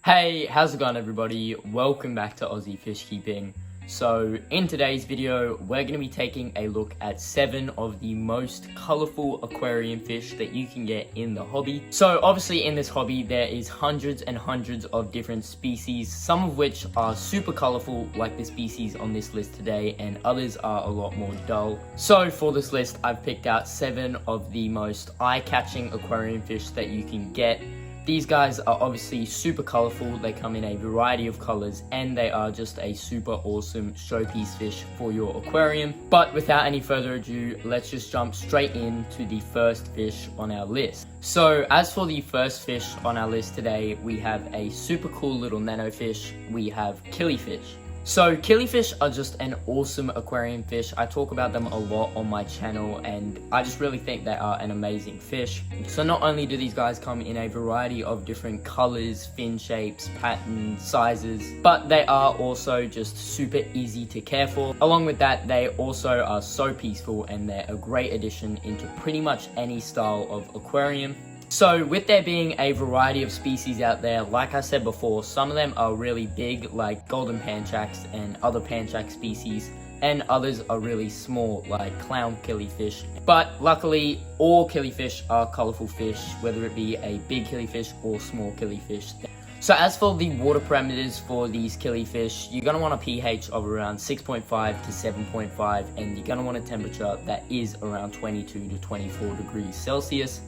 Hey, how's it going everybody? Welcome back to Aussie Fish Keeping. So in today's video, we're going to be taking a look at 7 of the most colourful aquarium fish that you can get in the hobby. So obviously in this hobby, there is hundreds and hundreds of different species, some of which are super colourful like the species on this list today, and others are a lot more dull. So for this list, I've picked out 7 of the most eye-catching aquarium fish that you can get. These guys are obviously super colourful, they come in a variety of colours, and they are just a super awesome showpiece fish for your aquarium. But without any further ado, let's just jump straight into the first fish on our list. So as for the first fish on our list today, we have a super cool little nano fish. We have killifish. So killifish are just an awesome aquarium fish. I talk about them a lot on my channel and I just really think they are an amazing fish. So not only do these guys come in a variety of different colors, fin shapes, patterns, sizes, but they are also just super easy to care for. Along with that, they also are so peaceful and they're a great addition into pretty much any style of aquarium. So with there being a variety of species out there, like I said before, some of them are really big like golden panchaks and other panchak species, and others are really small like clown killifish. But luckily all killifish are colourful fish, whether it be a big killifish or small killifish. So as for the water parameters for these killifish, you're going to want a pH of around 6.5 to 7.5, and you're going to want a temperature that is around 22 to 24 degrees Celsius.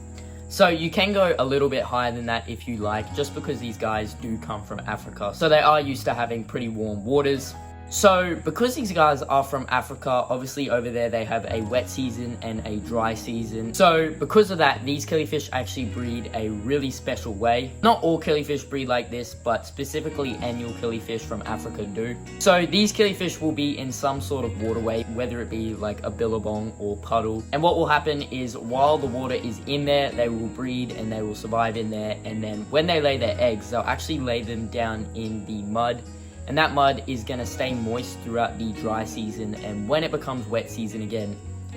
So you can go a little bit higher than that if you like, just because these guys do come from Africa. So they are used to having pretty warm waters. So because these guys are from Africa, obviously over there they have a wet season and a dry season. So because of that, these killifish actually breed a really special way. Not all killifish breed like this, but specifically annual killifish from Africa do. So these killifish will be in some sort of waterway, whether it be like a billabong or puddle. And what will happen is while the water is in there, they will breed and they will survive in there. And then when they lay their eggs, they'll actually lay them down in the mud. And that mud is going to stay moist throughout the dry season, and when it becomes wet season again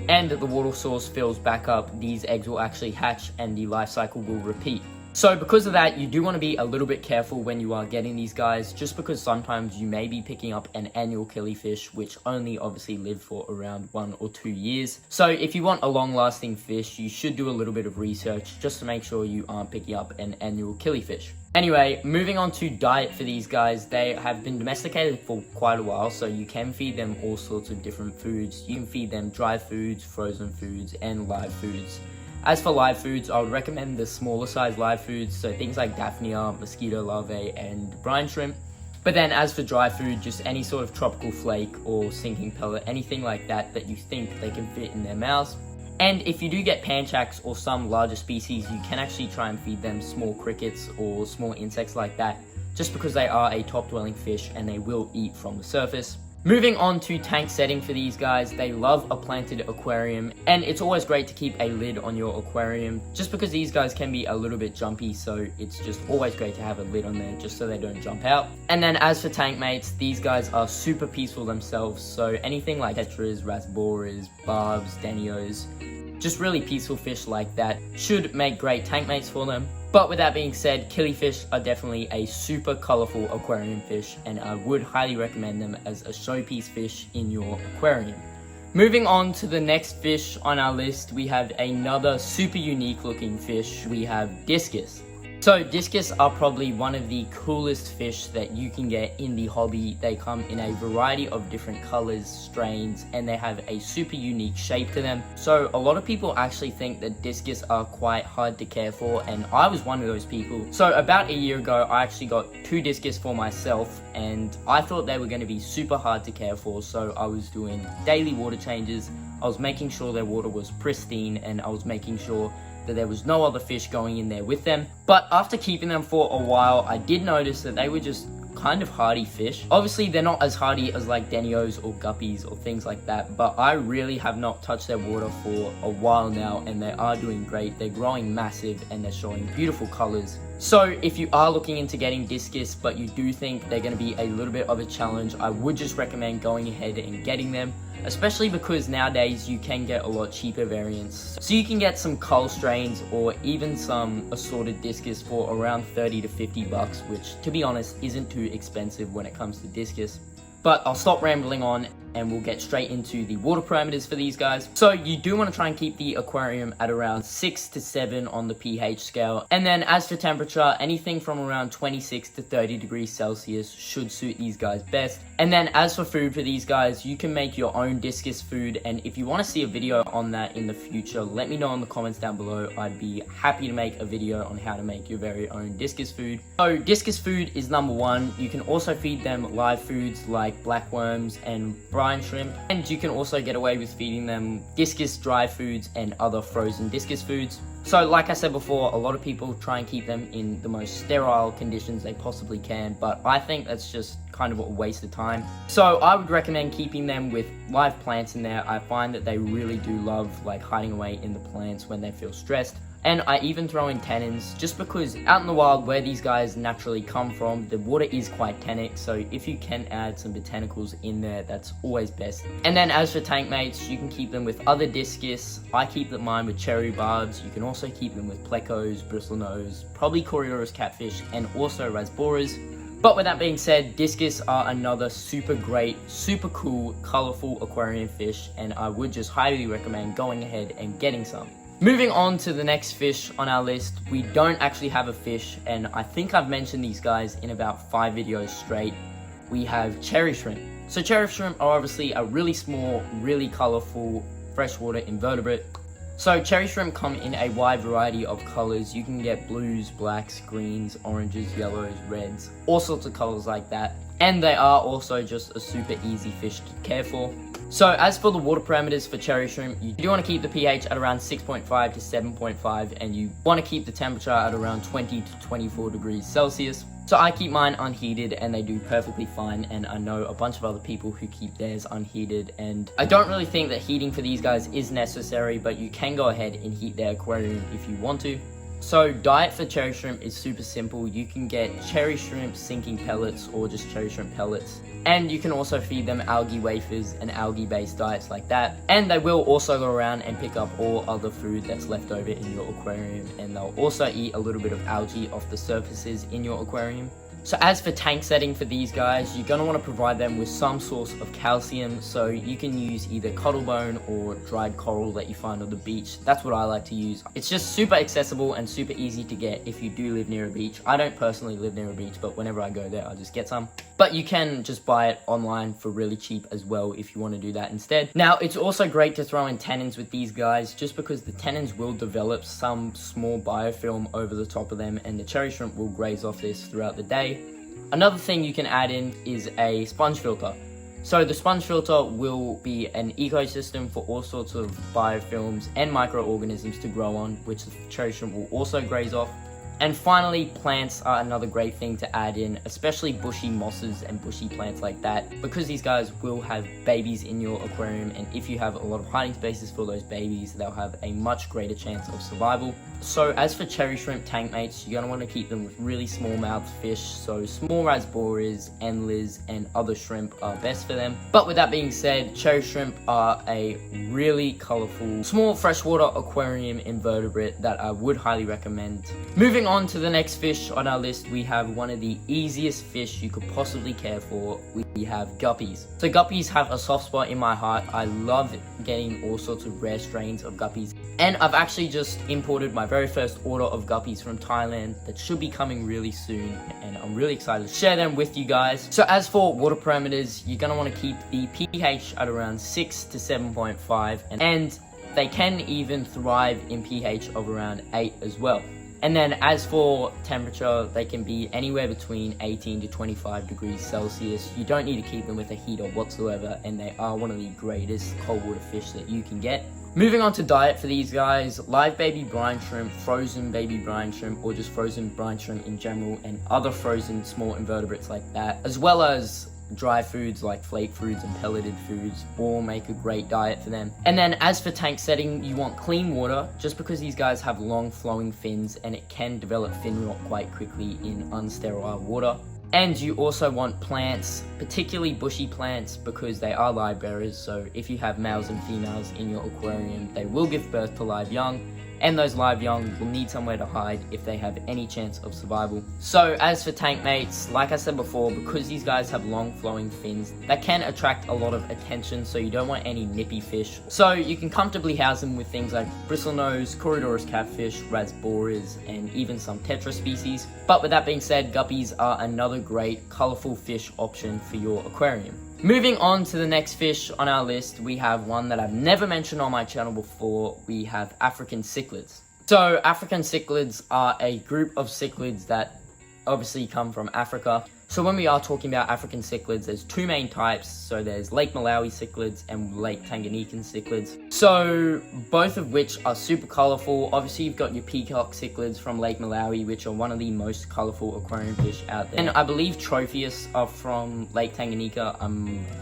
and the water source fills back up, these eggs will actually hatch and the life cycle will repeat. So because of that, you do want to be a little bit careful when you are getting these guys, just because sometimes you may be picking up an annual killifish which only obviously live for around 1 or 2 years. So if you want a long-lasting fish, you should do a little bit of research just to make sure you aren't picking up an annual killifish. Anyway, moving on to diet for these guys, they have been domesticated for quite a while, so you can feed them all sorts of different foods. You can feed them dry foods, frozen foods, and live foods. As for live foods, I would recommend the smaller size live foods, so things like Daphnia, mosquito larvae, and brine shrimp. But then as for dry food, just any sort of tropical flake or sinking pellet, anything like that that you think they can fit in their mouths. And if you do get panchaks or some larger species, you can actually try and feed them small crickets or small insects like that, just because they are a top-dwelling fish and they will eat from the surface. Moving on to tank setting for these guys, they love a planted aquarium, and it's always great to keep a lid on your aquarium, just because these guys can be a little bit jumpy, so it's just always great to have a lid on there just so they don't jump out. And then as for tank mates, these guys are super peaceful themselves, so anything like tetras, rasboras, barbs, danios, just really peaceful fish like that should make great tank mates for them. But with that being said, killifish are definitely a super colourful aquarium fish, and I would highly recommend them as a showpiece fish in your aquarium. Moving on to the next fish on our list, we have another super unique looking fish. We have Discus. So Discus are probably one of the coolest fish that you can get in the hobby. They come in a variety of different colors, strains, and they have a super unique shape to them. So a lot of people actually think that Discus are quite hard to care for, and I was one of those people. So about a year ago, I actually got 2 Discus for myself, and I thought they were going to be super hard to care for. So I was doing daily water changes, I was making sure their water was pristine, and I was making sure that there was no other fish going in there with them. But after keeping them for a while, I did notice that they were just kind of hardy fish. Obviously, they're not as hardy as like danios or guppies or things like that, but I really have not touched their water for a while now, and they are doing great. They're growing massive and they're showing beautiful colors. So if you are looking into getting Discus, but you do think they're going to be a little bit of a challenge, I would just recommend going ahead and getting them, especially because nowadays you can get a lot cheaper variants. So you can get some cull strains or even some assorted Discus for around 30 to 50 bucks, which to be honest isn't too expensive when it comes to Discus. But I'll stop rambling on and we'll get straight into the water parameters for these guys. So you do want to try and keep the aquarium at around 6 to 7 on the pH scale. And then as for temperature, anything from around 26 to 30 degrees Celsius should suit these guys best. And then as for food for these guys, you can make your own Discus food. And if you want to see a video on that in the future, let me know in the comments down below. I'd be happy to make a video on how to make your very own Discus food. So Discus food is number one. You can also feed them live foods like black worms and brine shrimp, and you can also get away with feeding them Discus dry foods and other frozen Discus foods. So like I said before, a lot of people try and keep them in the most sterile conditions they possibly can, but I think that's just kind of a waste of time. So I would recommend keeping them with live plants in there. I find that they really do love like hiding away in the plants when they feel stressed. And I even throw in tannins just because out in the wild where these guys naturally come from, the water is quite tannic. So if you can add some botanicals in there, that's always best. And then as for tank mates, you can keep them with other Discus. I keep mine with cherry barbs. You can also keep them with plecos, bristlenose, probably Coriolis catfish, and also rasboras. But with that being said, Discus are another super great, super cool, colorful aquarium fish, and I would just highly recommend going ahead and getting some. Moving on to the next fish on our list, we don't actually have a fish, and I think I've mentioned these guys in about 5 videos straight. We have cherry shrimp. So cherry shrimp are obviously a really small, really colorful freshwater invertebrate. So cherry shrimp come in a wide variety of colors. You can get blues, blacks, greens, oranges, yellows, reds, all sorts of colors like that. And they are also just a super easy fish to care for. So as for the water parameters for cherry shrimp, you do want to keep the pH at around 6.5 to 7.5, and you want to keep the temperature at around 20 to 24 degrees Celsius. So I keep mine unheated and they do perfectly fine, and I know a bunch of other people who keep theirs unheated, and I don't really think that heating for these guys is necessary, but you can go ahead and heat their aquarium if you want to. So diet for cherry shrimp is super simple. You can get cherry shrimp sinking pellets or just cherry shrimp pellets. And you can also feed them algae wafers and algae based diets like that. And they will also go around and pick up all other food that's left over in your aquarium. And they'll also eat a little bit of algae off the surfaces in your aquarium. So as for tank setting for these guys, you're going to want to provide them with some source of calcium. So you can use either cottlebone or dried coral that you find on the beach. That's what I like to use. It's just super accessible and super easy to get if you do live near a beach. I don't personally live near a beach, but whenever I go there, I just get some. But you can just buy it online for really cheap as well if you want to do that instead. Now, it's also great to throw in tannins with these guys just because the tannins will develop some small biofilm over the top of them, and the cherry shrimp will graze off this throughout the day. Another thing you can add in is a sponge filter. So the sponge filter will be an ecosystem for all sorts of biofilms and microorganisms to grow on, which the cherry shrimp will also graze off. And finally, plants are another great thing to add in, especially bushy mosses and bushy plants like that, because these guys will have babies in your aquarium, and if you have a lot of hiding spaces for those babies, they'll have a much greater chance of survival. So as for cherry shrimp tank mates, you're going to want to keep them with really small-mouthed fish, so small rasboras, endlers, and other shrimp are best for them. But with that being said, cherry shrimp are a really colorful, small freshwater aquarium invertebrate that I would highly recommend. Moving on to the next fish on our list, we have one of the easiest fish you could possibly care for. We have guppies. So guppies have a soft spot in my heart. I love getting all sorts of rare strains of guppies, and I've actually just imported my very first order of guppies from Thailand that should be coming really soon, and I'm really excited to share them with you guys. So as for water parameters, you're going to want to keep the pH at around 6 to 7.5, and they can even thrive in pH of around 8 as well. And then as for temperature, they can be anywhere between 18 to 25 degrees Celsius. You don't need to keep them with a heater whatsoever, and they are one of the greatest cold water fish that you can get. Moving on to diet for these guys, live baby brine shrimp, frozen baby brine shrimp, or just frozen brine shrimp in general, and other frozen small invertebrates like that, as well as dry foods like flake foods and pelleted foods all make a great diet for them. And then as for tank setting, you want clean water, just because these guys have long flowing fins and it can develop fin rot quite quickly in unsterile water. And you also want plants, particularly bushy plants, because they are live bearers. So if you have males and females in your aquarium, they will give birth to live young, and those live young will need somewhere to hide if they have any chance of survival. So as for tank mates, like I said before, because these guys have long flowing fins, that can attract a lot of attention, so you don't want any nippy fish. So you can comfortably house them with things like bristlenose, Corydoras catfish, rasboras, and even some tetra species. But with that being said, guppies are another great colourful fish option for your aquarium. Moving on to the next fish on our list, we have one that I've never mentioned on my channel before. We have African cichlids. So African cichlids are a group of cichlids that obviously come from Africa. So when we are talking about African cichlids, there's two main types. So there's Lake Malawi cichlids and Lake Tanganyikan cichlids. So both of which are super colorful. Obviously you've got your peacock cichlids from Lake Malawi, which are one of the most colorful aquarium fish out there. And I believe Tropheus are from Lake Tanganyika.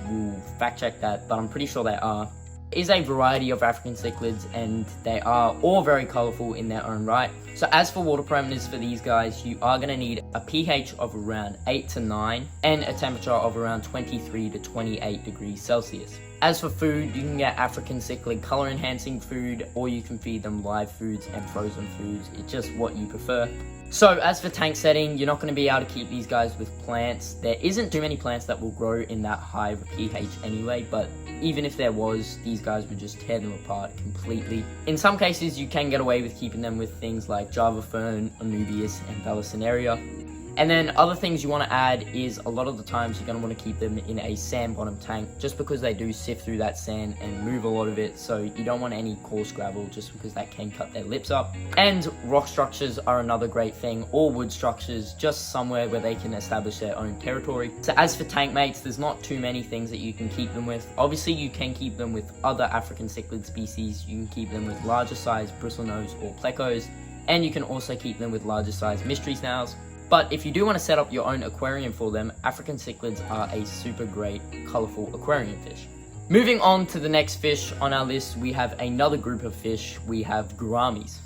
We'll fact check that, but I'm pretty sure they are. Is a variety of African cichlids, and they are all very colorful in their own right. So as for water parameters for these guys, you are going to need a pH of around 8 to 9 and a temperature of around 23 to 28 degrees Celsius. As for food, you can get African cichlid color enhancing food, or you can feed them live foods and frozen foods. It's just what you prefer. So as for tank setting, you're not going to be able to keep these guys with plants. There isn't too many plants that will grow in that high of a pH anyway, but even if there was, these guys would just tear them apart completely. In some cases, you can get away with keeping them with things like Java fern, Anubias, and Vallisneria. And then other things you want to add is a lot of the times you're going to want to keep them in a sand bottom tank, just because they do sift through that sand and move a lot of it. So you don't want any coarse gravel, just because that can cut their lips up. And rock structures are another great thing, or wood structures, just somewhere where they can establish their own territory. So as for tank mates, there's not too many things that you can keep them with. Obviously you can keep them with other African cichlid species. You can keep them with larger size bristlenose or plecos, and you can also keep them with larger size mystery snails. But if you do want to set up your own aquarium for them, African cichlids are a super great colourful aquarium fish. Moving on to the next fish on our list, we have another group of fish. We have Grammies.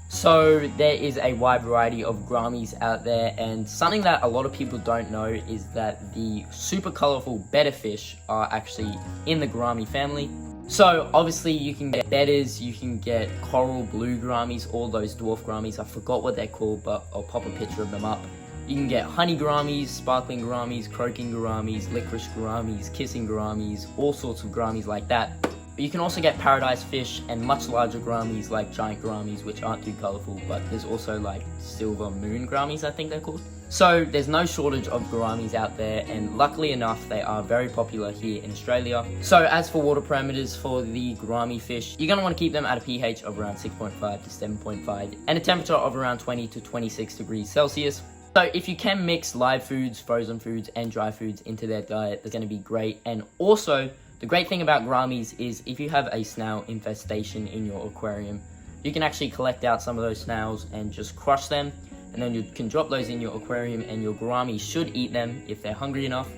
So there is a wide variety of Grammies out there, and something that a lot of people don't know is that the super colourful betta fish are actually in the Grammie family. So obviously you can get bettas, you can get coral blue Grammies, all those dwarf Grammies. I forgot what they're called, but I'll pop a picture of them up. You can get honey Grammies, sparkling Grammies, croaking Grammies, licorice Grammies, kissing Grammies, all sorts of Grammies like that. But you can also get paradise fish and much larger Grammies like giant Grammies, which aren't too colourful, but there's also like silver moon Grammies, I think they're called. So there's no shortage of Grammies out there, and luckily enough they are very popular here in Australia. So as for water parameters for the Grammie fish, you're going to want to keep them at a pH of around 6.5 to 7.5 and a temperature of around 20 to 26 degrees Celsius. So if you can mix live foods, frozen foods, and dry foods into their diet, that's going to be great. And also, the great thing about Grammies is if you have a snail infestation in your aquarium, you can actually collect out some of those snails and just crush them, and then you can drop those in your aquarium and your Grammies should eat them if they're hungry enough.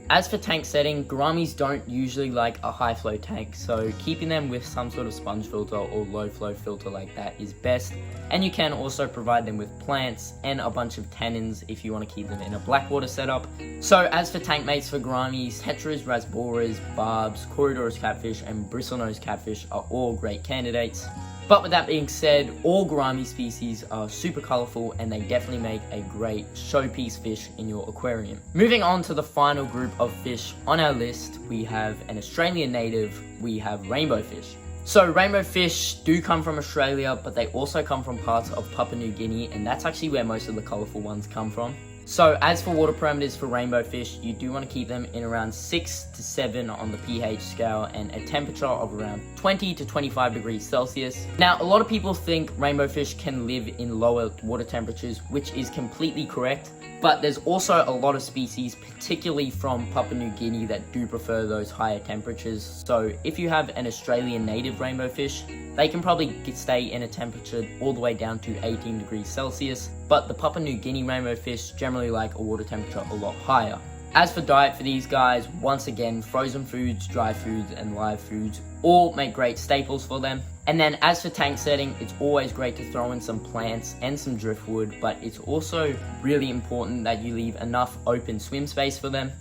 As for tank setting, Grammies don't usually like a high flow tank, so keeping them with some sort of sponge filter or low flow filter like that is best. And you can also provide them with plants and a bunch of tannins if you want to keep them in a blackwater setup. So as for tank mates for Grammies, tetras, rasboras, barbs, Corydoras catfish, and bristlenose catfish are all great candidates. But with that being said, all Grammie species are super colourful, and they definitely make a great showpiece fish in your aquarium. Moving on to the final group of fish on our list, we have an Australian native, we have rainbow fish. So rainbow fish do come from Australia, but they also come from parts of Papua New Guinea, and that's actually where most of the colourful ones come from. So as for water parameters for rainbow fish, you do want to keep them in around 6 to 7 on the pH scale and a temperature of around 20 to 25 degrees Celsius. Now, a lot of people think rainbow fish can live in lower water temperatures, which is completely correct. But there's also a lot of species, particularly from Papua New Guinea, that do prefer those higher temperatures. So if you have an Australian native rainbow fish, they can probably stay in a temperature all the way down to 18 degrees Celsius. But the Papua New Guinea rainbow fish generally like a water temperature a lot higher. As for diet for these guys, once again, frozen foods, dry foods, and live foods all make great staples for them. And then as for tank setting, it's always great to throw in some plants and some driftwood, but it's also really important that you leave enough open swim space for them,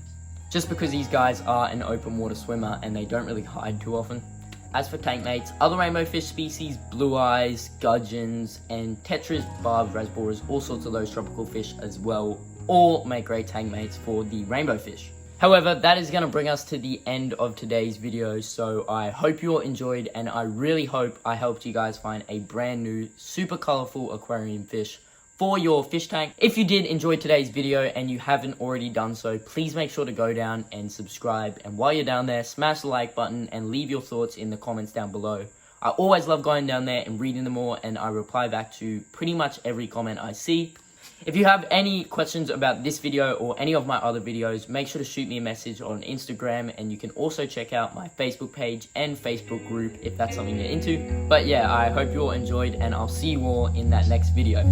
just because these guys are an open water swimmer and they don't really hide too often. As for tank mates, other rainbow fish species, blue eyes, gudgeons, and tetras, barbs, rasboras, all sorts of those tropical fish as well, all make great tank mates for the rainbow fish. However, that is going to bring us to the end of today's video, so I hope you all enjoyed, and I really hope I helped you guys find a brand new, super colorful aquarium fish for your fish tank. If you did enjoy today's video and you haven't already done so, please make sure to go down and subscribe, and while you're down there, smash the like button and leave your thoughts in the comments down below. I always love going down there and reading them all, and I reply back to pretty much every comment I see. If you have any questions about this video or any of my other videos, make sure to shoot me a message on Instagram, and you can also check out my Facebook page and Facebook group if that's something you're into. But yeah, I hope you all enjoyed, and I'll see you all in that next video.